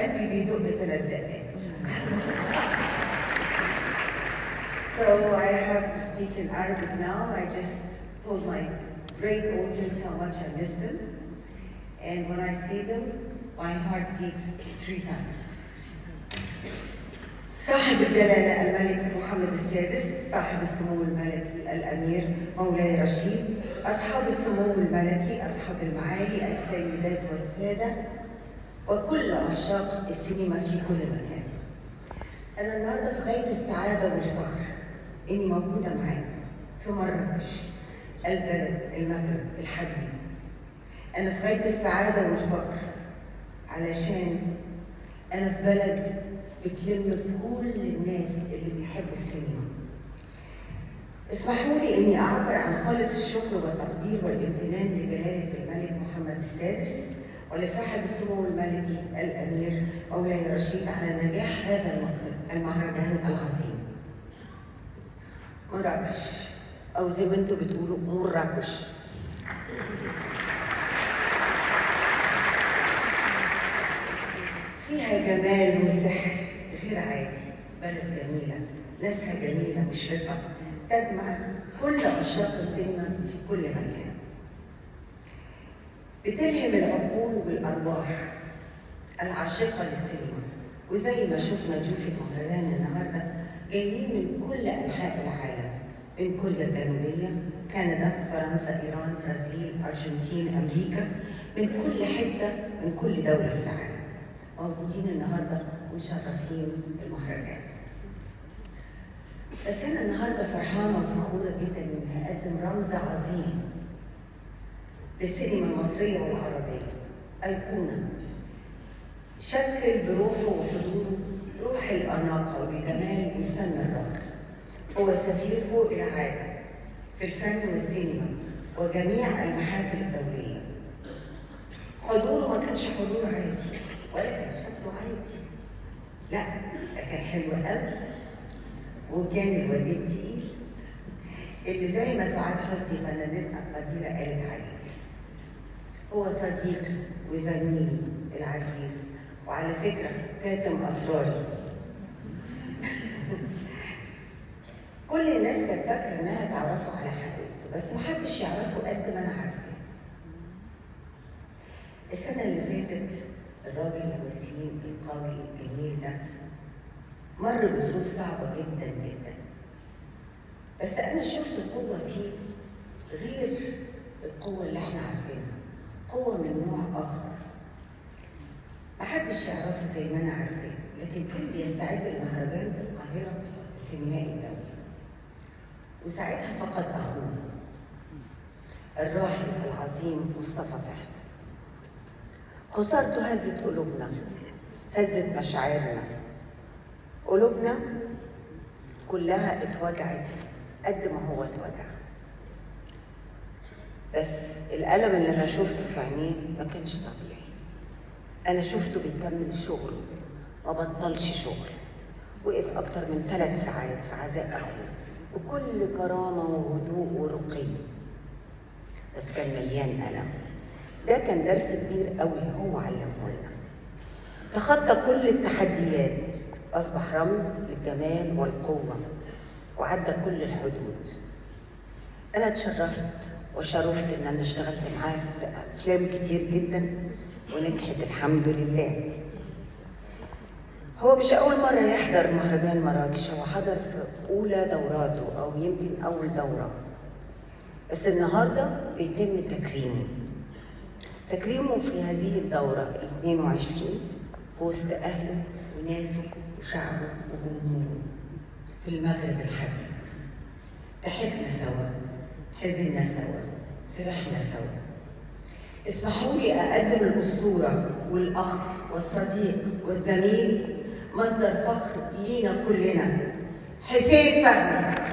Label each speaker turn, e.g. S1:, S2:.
S1: قلبي بيدق 3 دقات. So I have to speak in Arabic now. I just told my great audience how much I miss them. And when I see them, my heart beats 3 times. صاحب الجلالة الملك محمد السادس، صاحب السمو الملكي الأمير مولاي رشيد، أصحاب السمو الملكي، أصحاب المعالي، السيدات والسادة، وكل عشاق السينما في كل مكان. أنا النهارده في غاية السعادة والفخر إني موجودة معاكم في مراكش، البلد المغرب الحبيب. أنا في غاية السعادة والفخر علشان أنا في بلد بتلم كل الناس اللي بيحبوا السينما. اسمحوا لي إني أعبر عن خالص الشكر والتقدير والامتنان لجلالة الملك محمد السادس ولصاحب السمو الملكي الأمير مولاي رشيد على نجاح هذا المهرجان العظيم. مراكش أو زي ما انتوا بتقولوا مراكش. فيها جمال وسحر غير عادي، بلد جميلة، ناسها جميلة مشرقة، تجمع كل عشاق السينما في كل مكان. بتلهم العقول والأرواح العاشقة للسينما، وزي ما شفنا ضيوف المهرجان النهارده جايين من كل أنحاء العالم، من كوريا الجنوبية، كندا، فرنسا، إيران، برازيل، أرجنتين، أمريكا، من كل حتة، من كل دولة في العالم موجودين النهارده ومشرفين المهرجان. بس أنا النهارده فرحانة وفخورة جدا إني هقدم رمز عظيم للسينما المصرية والعربية، أيقونة شكل بروحه وحضوره روح الأناقة والجمال والفن الراقي. هو سفير فوق العادة في الفن والسينما وجميع المحافل الدولية. حضوره ما كانش حضور عادي ولا كان شكله عادي، لا ده كان حلو قوي، وكان الواد تقيل اللي زي ما سعاد حسني فنانتنا القديرة قالت عليه. هو صديقي وزميلي العزيز، وعلى فكرة كاتم أسراري. كل الناس كانت فاكرة إنها تعرفه على حقيقته، بس محدش يعرفه قد ما أنا عارفة. السنة اللي فاتت الراجل الوسيم القوي الجميل ده مر بظروف صعبة جدا جدا، بس أنا شفت قوة فيه غير القوة اللي احنا عارفينها، قوة من نوع آخر محدش يعرفه زي ما أنا عارفاه. لكن كان بيستعد المهرجان بالقاهرة السينمائي الدولي، وساعتها فقد أخوه الراحل العظيم مصطفى فهمي. خسارته هزت قلوبنا، هزت مشاعرنا، قلوبنا كلها اتوجعت قد ما هو اتوجع. بس الألم اللي أنا شفته في عينيه ما كانش طبيعي. أنا شفته بيكمل شغله، ما بطلش شغل، وقف أكتر من 3 ساعات في عزاء أخوه بكل كرامة وهدوء ورقي، بس كان مليان ألم. ده كان درس كبير قوي هو علمه لنا. تخطى كل التحديات، أصبح رمز للجمال والقوة، وعدى كل الحدود. أنا اتشرفت وشرفت إن أنا اشتغلت معاه في أفلام كتير جدا ونجحت الحمد لله. هو مش أول مرة يحضر مهرجان مراكش، هو حضر في أولى دوراته أو يمكن أول دورة، بس النهارده بيتم تكريمه في هذه الدورة 22 في وسط أهله وناسه وشعبه وجمهوره في المغرب الحبيب. ضحكنا سوا، حزننا سوا، فرحنا سوا. اسمحوا لي أقدم الأسطورة والأخ والصديق والزميل، مصدر فخر لينا كلنا، حسين فهمي.